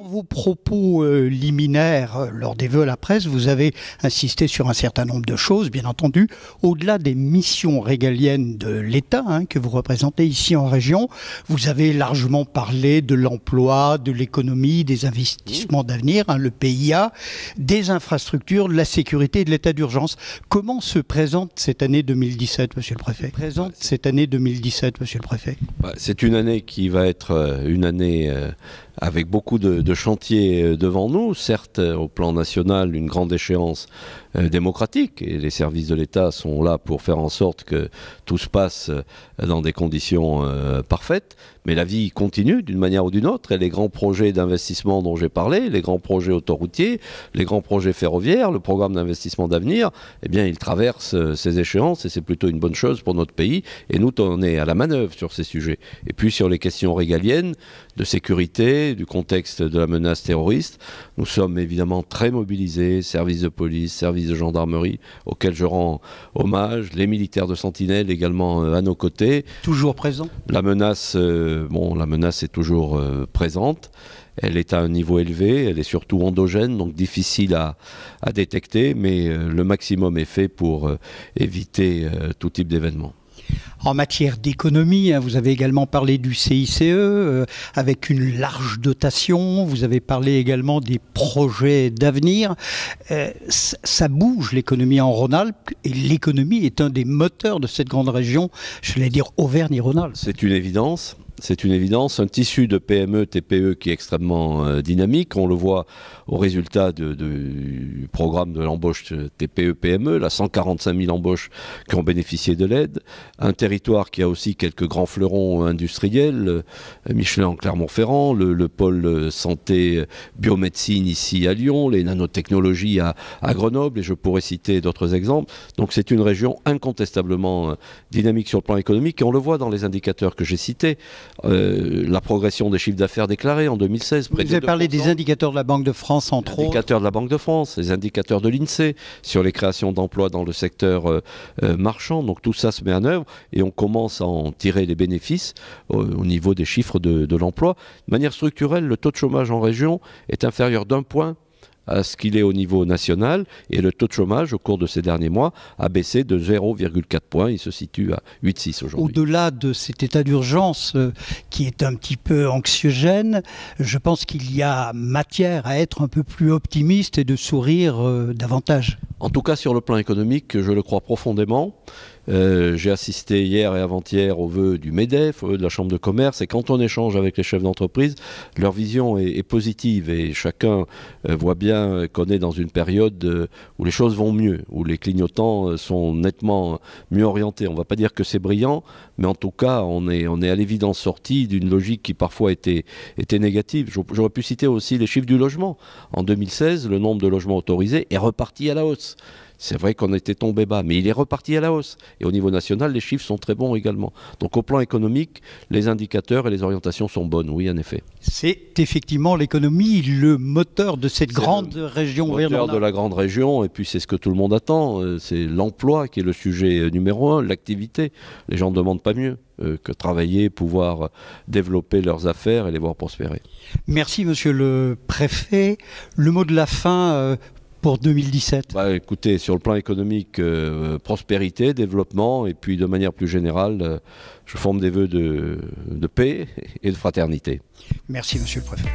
vos propos liminaires lors des vœux à la presse, vous avez insisté sur un certain nombre de choses, bien entendu. Au-delà des missions régaliennes de l'État que vous représentez ici en région, vous avez largement parlé de l'emploi, de l'économie, des investissements d'avenir, le PIA, des infrastructures, de la sécurité et de l'état d'urgence. Comment se présente cette année 2017, Monsieur le Préfet? C'est une année qui va être une année avec beaucoup de chantiers devant nous. Certes, au plan national, une grande échéance démocratique, et les services de l'État sont là pour faire en sorte que tout se passe dans des conditions parfaites. Mais la vie continue d'une manière ou d'une autre, et les grands projets d'investissement dont j'ai parlé, les grands projets autoroutiers, les grands projets ferroviaires, le programme d'investissement d'avenir, eh bien, ils traversent ces échéances, et c'est plutôt une bonne chose pour notre pays. Et nous, on est à la manœuvre sur ces sujets. Et puis sur les questions régaliennes, de sécurité, du contexte de la menace terroriste, nous sommes évidemment très mobilisés, services de police, services de gendarmerie, auxquels je rends hommage, les militaires de Sentinelle également à nos côtés. Toujours présent. La menace est toujours présente. Elle est à un niveau élevé, elle est surtout endogène, donc difficile à détecter, mais le maximum est fait pour éviter tout type d'événement. En matière d'économie, vous avez également parlé du CICE avec une large dotation. Vous avez parlé également des projets d'avenir. Ça bouge l'économie en Rhône-Alpes, et l'économie est un des moteurs de cette grande région, je vais dire Auvergne-Rhône-Alpes. C'est une évidence. C'est une évidence, un tissu de PME, TPE qui est extrêmement dynamique. On le voit au résultat du programme de l'embauche TPE-PME, là 145 000 embauches qui ont bénéficié de l'aide. Un territoire qui a aussi quelques grands fleurons industriels, Michelin en Clermont-Ferrand, le pôle santé biomédecine ici à Lyon, les nanotechnologies à Grenoble, et je pourrais citer d'autres exemples. Donc c'est une région incontestablement dynamique sur le plan économique, et on le voit dans les indicateurs que j'ai cités. La progression des chiffres d'affaires déclarés en 2016. Vous avez parlé des indicateurs de la Banque de France, entre autres. Les indicateurs de la Banque de France, les indicateurs de l'INSEE sur les créations d'emplois dans le secteur marchand. Donc tout ça se met en œuvre et on commence à en tirer les bénéfices au niveau des chiffres de l'emploi. De manière structurelle, le taux de chômage en région est inférieur d'1 point à ce qu'il est au niveau national, et le taux de chômage au cours de ces derniers mois a baissé de 0,4 points, il se situe à 8,6 aujourd'hui. Au-delà de cet état d'urgence qui est un petit peu anxiogène, je pense qu'il y a matière à être un peu plus optimiste et de sourire davantage. En tout cas sur le plan économique, je le crois profondément. J'ai assisté hier et avant-hier aux vœux du MEDEF, aux vœux de la Chambre de commerce, et quand on échange avec les chefs d'entreprise, leur vision est positive, et chacun voit bien qu'on est dans une période où les choses vont mieux, où les clignotants sont nettement mieux orientés. On ne va pas dire que c'est brillant, mais en tout cas on est à l'évidence sorti d'une logique qui parfois était négative. J'aurais pu citer aussi les chiffres du logement. En 2016, le nombre de logements autorisés est reparti à la hausse. C'est vrai qu'on était tombé bas, mais il est reparti à la hausse. Et au niveau national, les chiffres sont très bons également. Donc au plan économique, les indicateurs et les orientations sont bonnes, oui, en effet. C'est effectivement l'économie, le moteur de cette grande région. Le moteur de la grande région, et puis c'est ce que tout le monde attend. C'est l'emploi qui est le sujet numéro 1, l'activité. Les gens ne demandent pas mieux que travailler, pouvoir développer leurs affaires et les voir prospérer. Merci, Monsieur le Préfet. Le mot de la fin pour 2017? Écoutez, sur le plan économique, prospérité, développement, et puis de manière plus générale, je forme des vœux de paix et de fraternité. Merci, Monsieur le Préfet.